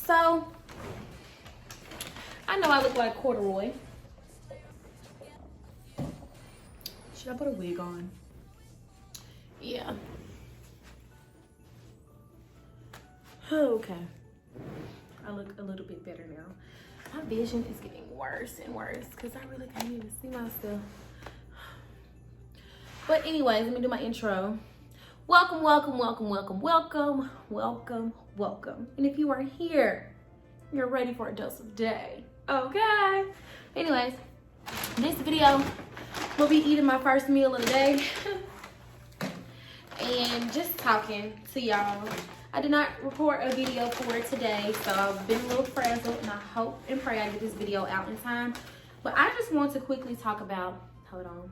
So, I know I look like corduroy. Should I put a wig on? Yeah. Okay. I look a little bit better now. My vision is getting worse and worse because I really can't even see myself. But anyways, let me do my intro. Welcome, welcome, welcome, welcome, welcome, welcome, welcome. And if you are here, you're ready for a dose of day. Okay. Anyways, this video will be eating my first meal of the day and just talking to y'all. I did not record a video for today, so I've been a little frazzled, and I hope and pray I get this video out in time. But I just want to quickly talk about, hold on.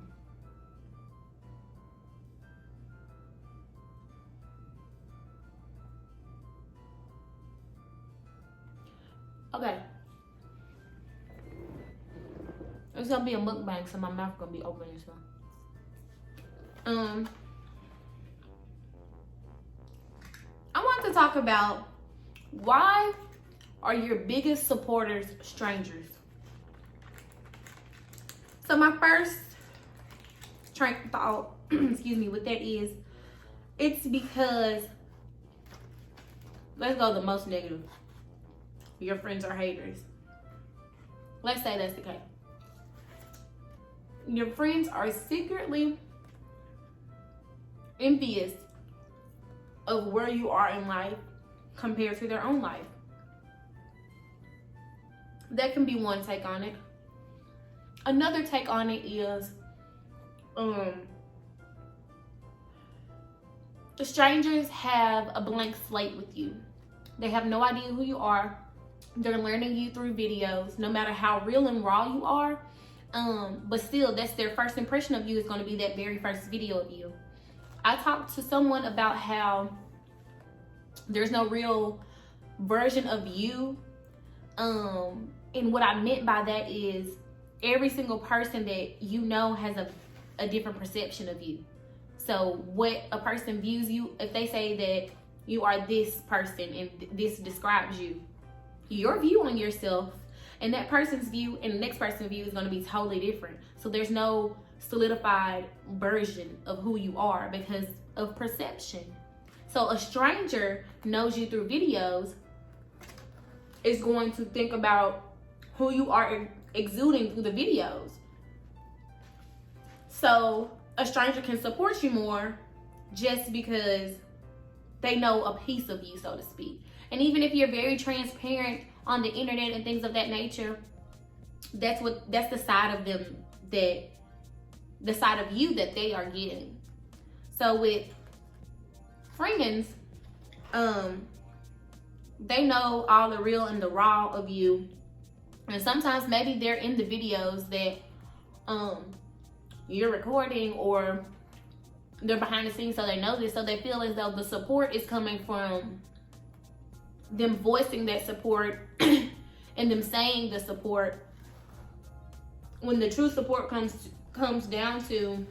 Okay. It's gonna be a mukbang, so my mouth gonna be open and stuff. I want to talk about why are your biggest supporters strangers? So my first train of thought, excuse me, what that is, it's because, let's go the most negative. Your friends are haters. Let's say that's the case. Your friends are secretly envious of where you are in life compared to their own life. That can be one take on it. Another take on it is the strangers have a blank slate with you. They have no idea who you are. They're learning you through videos, no matter how real and raw you are. But still, that's their first impression of you is going to be that very first video of you. I talked to someone about how there's no real version of you. And what I meant by that is every single person that you know has a different perception of you. So what a person views you, if they say that you are this person and this describes you, your view on yourself and that person's view and the next person's view is going to be totally different. So there's no solidified version of who you are because of perception. So a stranger knows you through videos is going to think about who you are exuding through the videos. So a stranger can support you more just because they know a piece of you, so to speak. And even if you're very transparent on the internet and things of that nature, that's the side of them the side of you that they are getting. So with friends, they know all the real and the raw of you. And sometimes maybe they're in the videos that you're recording, or they're behind the scenes, so they know this, so they feel as though the support is coming from them voicing that support and them saying the support, when the true support comes down to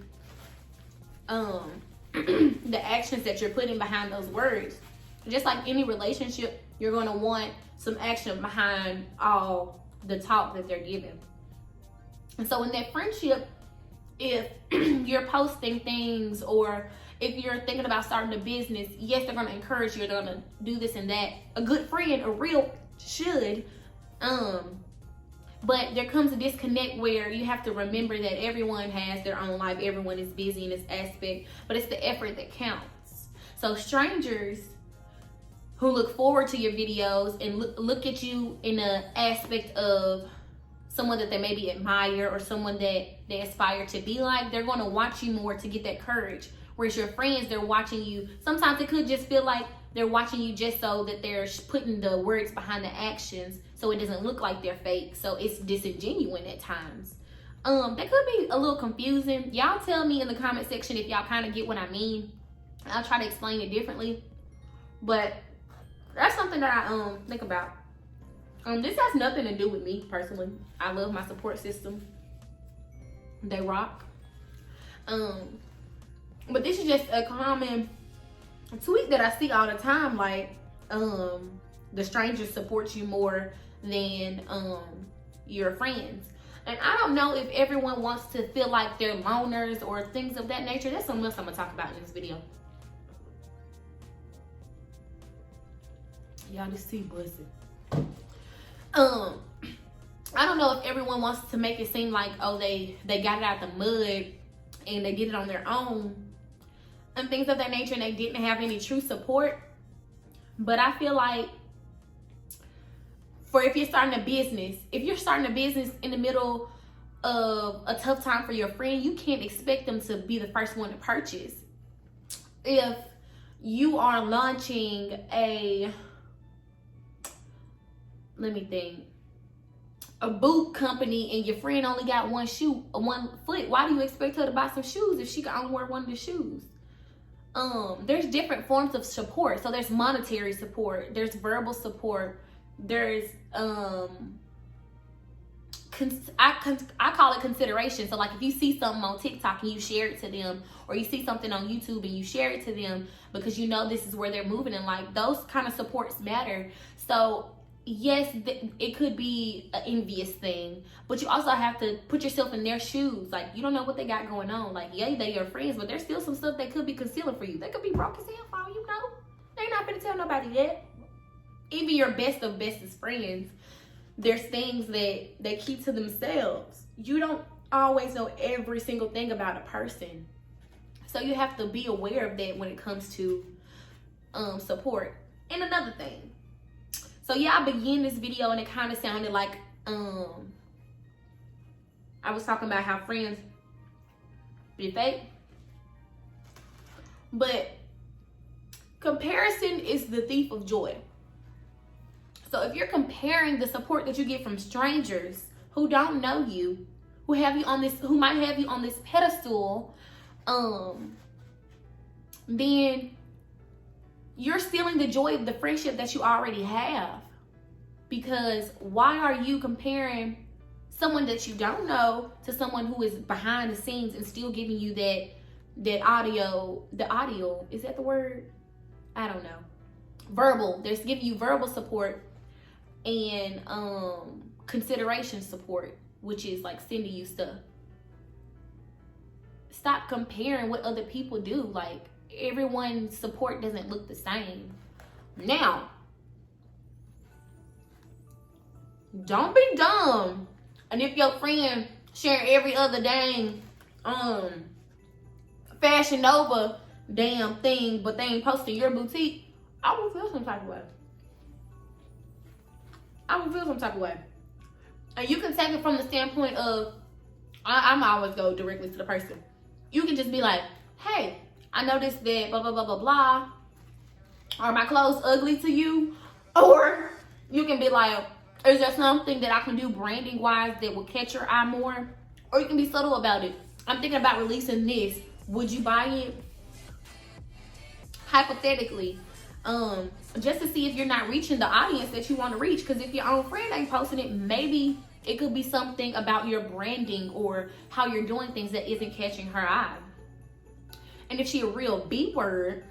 the actions that you're putting behind those words. Just like any relationship, you're going to want some action behind all the talk that they're giving. And so in that friendship, if you're posting things, or if you're thinking about starting a business, yes, they're going to encourage you, they're going to do this and that. A good friend, a real should. But there comes a disconnect where you have to remember that everyone has their own life. Everyone is busy in this aspect, but it's the effort that counts. So strangers who look forward to your videos and look at you in an aspect of someone that they maybe admire or someone that they aspire to be like, they're going to watch you more to get that courage. Whereas your friends, they're watching you. Sometimes it could just feel like they're watching you just so that they're putting the words behind the actions, so it doesn't look like they're fake. So it's disingenuous at times. That could be a little confusing. Y'all tell me in the comment section if y'all kind of get what I mean. I'll try to explain it differently. But that's something that I think about. This has nothing to do with me personally. I love my support system. They rock. But this is just a common tweet that I see all the time, like the strangers support you more than your friends. And I don't know if everyone wants to feel like they're loners or things of that nature. That's something else I'm gonna talk about in this video. Y'all just see buzzing. I don't know if everyone wants to make it seem like, oh, they got it out the mud and they did it on their own and things of that nature, and they didn't have any true support. But I feel like if you're starting a business, in the middle of a tough time for your friend, you can't expect them to be the first one to purchase. If you are launching a boot company and your friend only got one foot, why do you expect her to buy some shoes if she can only wear one of the shoes? There's different forms of support. So there's monetary support, there's verbal support, there's I call it consideration. So like if you see something on TikTok and you share it to them, or you see something on YouTube and you share it to them because you know this is where they're moving in life, those kind of supports matter. So yes, it could be an envious thing, but you also have to put yourself in their shoes. Like, you don't know what they got going on. Like, yeah, they're your friends, but there's still some stuff they could be concealing for you. They could be broke as hell for all you know. They're not gonna tell nobody that. Even your best of bestest friends, there's things that they keep to themselves. You don't always know every single thing about a person. So you have to be aware of that when it comes to support. And another thing. So yeah, I began this video and it kind of sounded like I was talking about how friends be fake. But comparison is the thief of joy. So if you're comparing the support that you get from strangers who don't know you, who might have you on this pedestal, then you're stealing the joy of the friendship that you already have. Because why are you comparing someone that you don't know to someone who is behind the scenes and still giving you the audio, is that the word? I don't know. Verbal, they're giving you verbal support and consideration support, which is like sending you stuff. Stop comparing what other people do. Like, everyone's support doesn't look the same. Now, don't be dumb. And if your friend share every other dang Fashion Nova damn thing, but they ain't posting your boutique, I will feel some type of way. And you can take it from the standpoint of, I'm always go directly to the person. You can just be like, hey, I noticed that blah, blah, blah, blah, blah. Are my clothes ugly to you? Or you can be like, is there something that I can do branding wise that will catch your eye more? Or you can be subtle about it. I'm thinking about releasing this. Would you buy it? Hypothetically, just to see if you're not reaching the audience that you want to reach. Because if your own friend ain't posting it, maybe it could be something about your branding or how you're doing things that isn't catching her eye. And if she a real B word,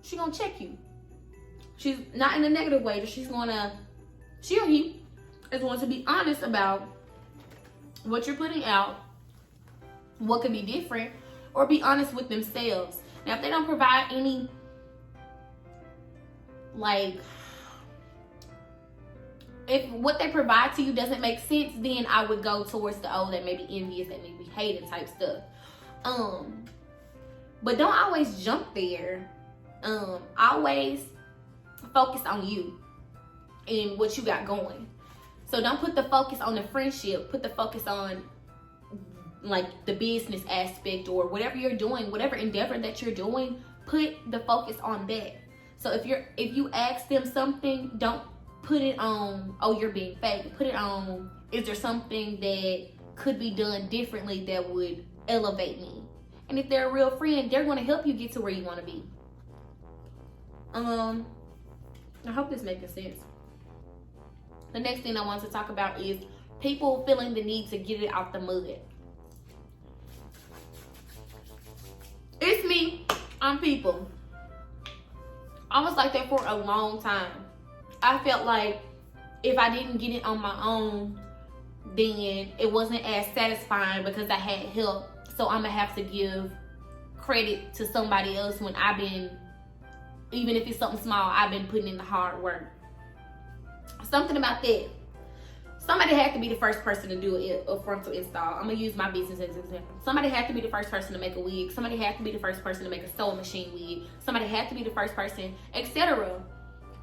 she gonna check you. She's not in a negative way. She or he is going to be honest about what you're putting out, what could be different, or be honest with themselves. Now, if they don't provide any, like, if what they provide to you doesn't make sense, then I would go towards the, oh, that may be envious, that may be hating type stuff. But don't always jump there. Always focus on you and what you got going. So don't put the focus on the friendship. Put the focus on like the business aspect or whatever you're doing, whatever endeavor that you're doing. Put the focus on that. So if you ask them something, don't put it on, oh, you're being fake. Put it on, is there something that could be done differently that would elevate me? And if they're a real friend, they're going to help you get to where you want to be. I hope this making sense. The next thing I want to talk about is people feeling the need to get it out the mud. It's me. I'm people. I was like that for a long time. I felt like if I didn't get it on my own, then it wasn't as satisfying because I had help. So I'm gonna have to give credit to somebody else when I've been, even if it's something small, I've been putting in the hard work. Something about that. Somebody had to be the first person to do a frontal install. I'm gonna use my business as an example. Somebody had to be the first person to make a wig. Somebody had to be the first person to make a sewing machine wig. Somebody had to be the first person, etc.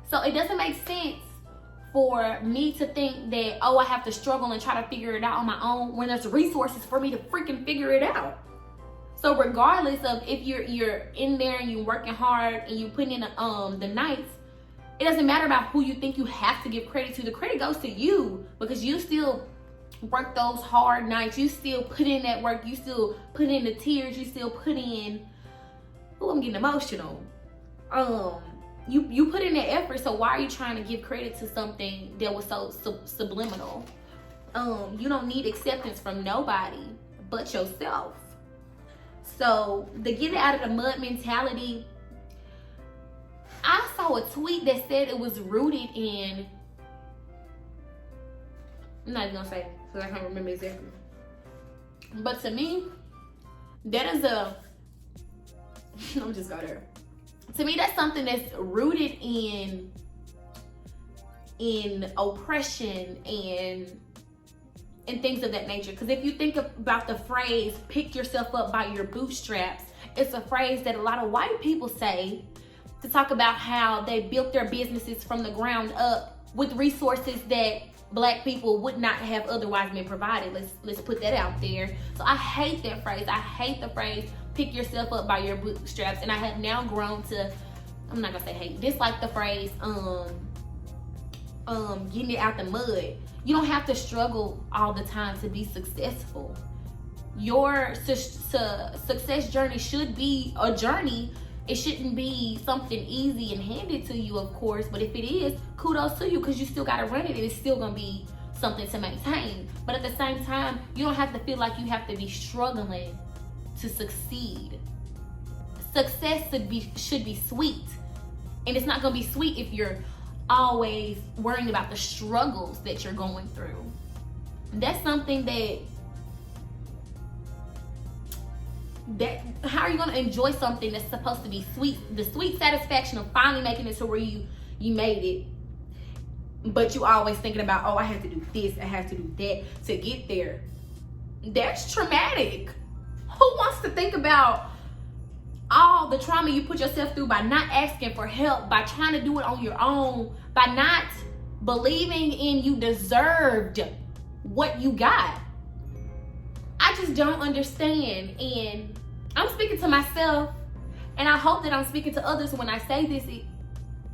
So it doesn't make sense for me to think that, oh, I have to struggle and try to figure it out on my own when there's resources for me to freaking figure it out. So regardless of if you're in there and you're working hard and you putting in the nights, it doesn't matter about who you think you have to give credit to. The credit goes to you because you still work those hard nights. You still put in that work. You still put in the tears. You still put in, oh, I'm getting emotional. You put in that effort, so why are you trying to give credit to something that was so subliminal? You don't need acceptance from nobody but yourself. So the get it out of the mud mentality, I saw a tweet that said it was rooted in, I'm not even gonna say because I can't remember exactly. But to me, that is I'm just go there. To me, that's something that's rooted in oppression and things of that nature. Because if you think about the phrase, pick yourself up by your bootstraps, it's a phrase that a lot of white people say to talk about how they built their businesses from the ground up with resources that Black people would not have otherwise been provided. Let's put that out there. So I hate that phrase. I hate the phrase, pick yourself up by your bootstraps. And I have now grown to, I'm not gonna say hate, dislike the phrase, getting it out the mud. You don't have to struggle all the time to be successful. Your success journey should be a journey. It shouldn't be something easy and handed to you, of course, but if it is, kudos to you because you still gotta run it and it's still gonna be something to maintain. But at the same time, you don't have to feel like you have to be struggling to succeed. Success should be sweet. And it's not gonna be sweet if you're always worrying about the struggles that you're going through. That's something that how are you going to enjoy something that's supposed to be sweet, the sweet satisfaction of finally making it to where you made it, but you always thinking about, oh, I have to do this, I have to do that to get there. That's traumatic. Who wants to think about all the trauma you put yourself through by not asking for help, by trying to do it on your own, by not believing in you deserved what you got? I just don't understand. And I'm speaking to myself, and I hope that I'm speaking to others when I say this.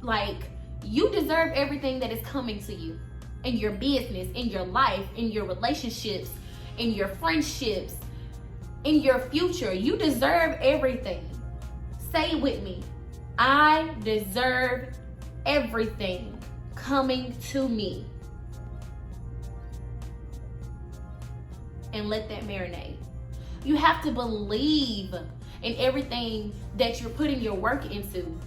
Like, you deserve everything that is coming to you in your business, in your life, in your relationships, in your friendships, in your future. You deserve everything. Say it with me. I deserve everything coming to me. And let that marinate. You have to believe in everything that you're putting your work into.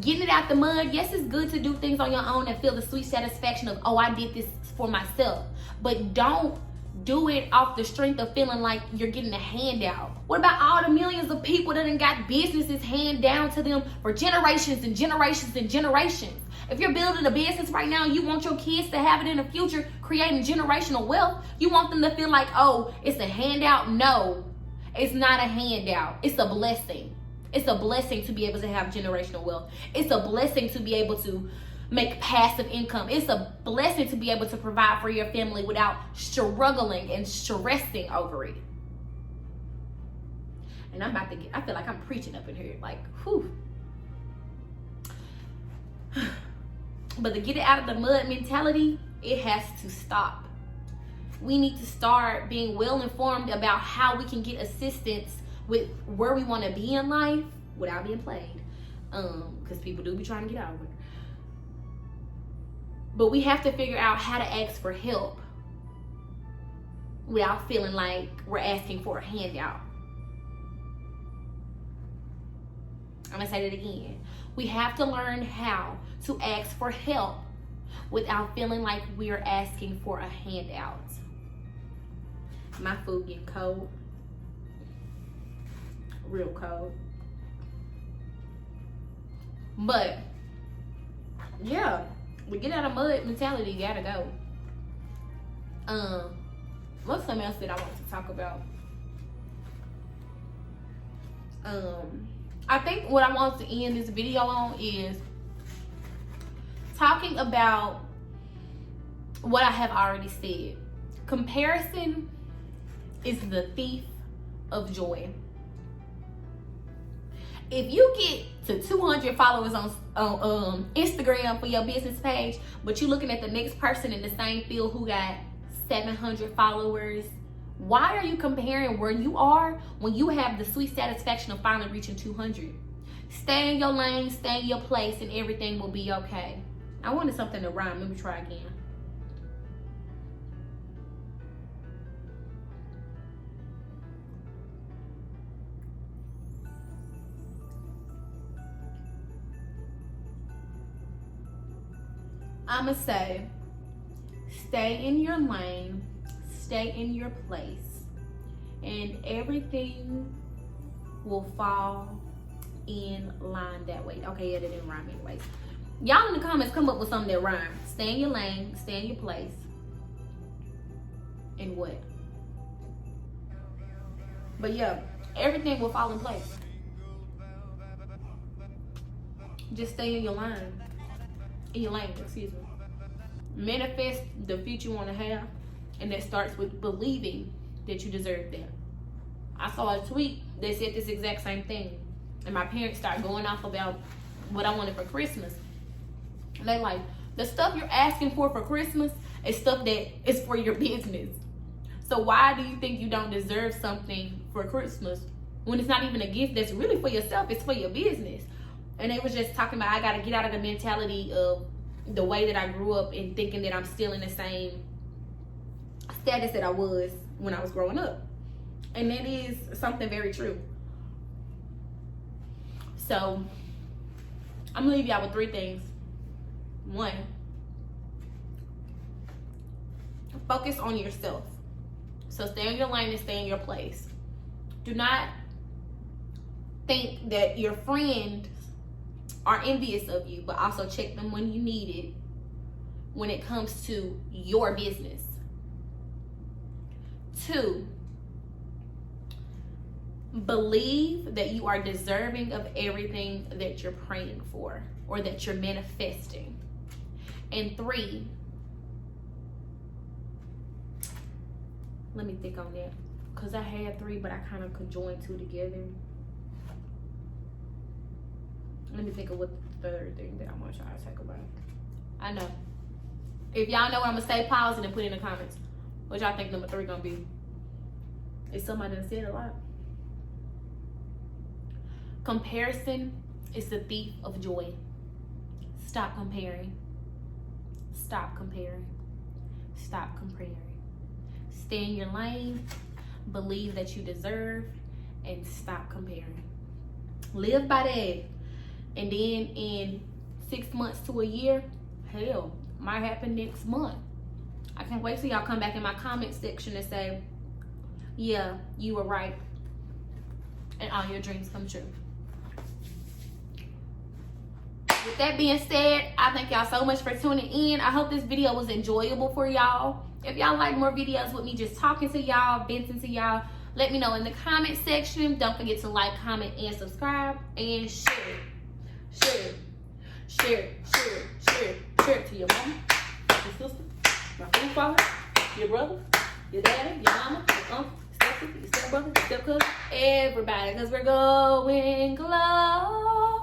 Getting it out the mud, yes, it's good to do things on your own and feel the sweet satisfaction of, oh, I did this for myself. But don't do it off the strength of feeling like you're getting a handout. What about all the millions of people that done got businesses hand down to them for generations and generations and generations? If you're building a business right now, you want your kids to have it in the future, creating generational wealth. You want them to feel like, oh, it's a handout. No, it's not a handout. It's a blessing. It's a blessing to be able to have generational wealth. It's a blessing to be able to make passive income. It's a blessing to be able to provide for your family without struggling and stressing over it. And I feel like I'm preaching up in here, like, whew. But the get it out of the mud mentality, it has to stop. We need to start being well informed about how we can get assistance with where we want to be in life without being played. Because people do be trying to get out of it. But we have to figure out how to ask for help without feeling like we're asking for a handout. I'm gonna say that again. We have to learn how to ask for help without feeling like we're asking for a handout. My food getting cold. Real cold. But yeah, we get out of mud mentality, you gotta go. What's something else that I want to talk about? I think what I want to end this video on is talking about what I have already said. Comparison is the thief of joy. If you get to 200 followers on Instagram for your business page, but you're looking at the next person in the same field who got 700 followers, why are you comparing where you are when you have the sweet satisfaction of finally reaching 200? Stay in your lane, stay in your place, and everything will be okay. I wanted something to rhyme. Let me try again. I'ma say, stay in your lane, stay in your place, and everything will fall in line that way. Okay, yeah, that didn't rhyme anyways. Y'all in the comments come up with something that rhymes. Stay in your lane, stay in your place, and what? But yeah, everything will fall in place. Just stay in your line. In your lane, excuse me. Manifest the future you want to have, and that starts with believing that you deserve that. I saw a tweet that said this exact same thing, and my parents started going off about what I wanted for Christmas. They like, the stuff you're asking for Christmas is stuff that is for your business. So why do you think you don't deserve something for Christmas when it's not even a gift that's really for yourself? It's for your business. And they was just talking about, I got to get out of the mentality of the way that I grew up and thinking that I'm still in the same status that I was when I was growing up. And that is something very true. So I'm gonna leave y'all with 3 things. 1, focus on yourself. So stay in your lane and stay in your place. Do not think that your friends are envious of you, but also check them when you need it when it comes to your business. 2, believe that you are deserving of everything that you're praying for or that you're manifesting. And 3, let me think on that, because I had 3, but I kind of conjoined 2 together. Let me think of what the 3rd thing that I want y'all to talk about. I know. If y'all know what I'm gonna say, pause it and put it in the comments. What y'all think number 3 gonna be? It's somebody that said a lot. Comparison is the thief of joy. Stop comparing. Stop comparing. Stop comparing. Stay in your lane. Believe that you deserve, and stop comparing. Live by that. And then in 6 months to a year, hell, might happen next month. I can't wait till y'all come back in my comment section and say, yeah, you were right, and all your dreams come true. With that being said, I thank y'all so much for tuning in. I hope this video was enjoyable for y'all. If y'all like more videos with me just talking to y'all, venting to y'all, let me know in the comment section. Don't forget to like, comment, and subscribe, and share it. Share it. Share it. Share it. Share it. Share it to your mama, your sister, my food father, your brother, your daddy, your mama, your uncle, your stepsister, your stepbrother, your stepcousin, everybody, because we're going glow.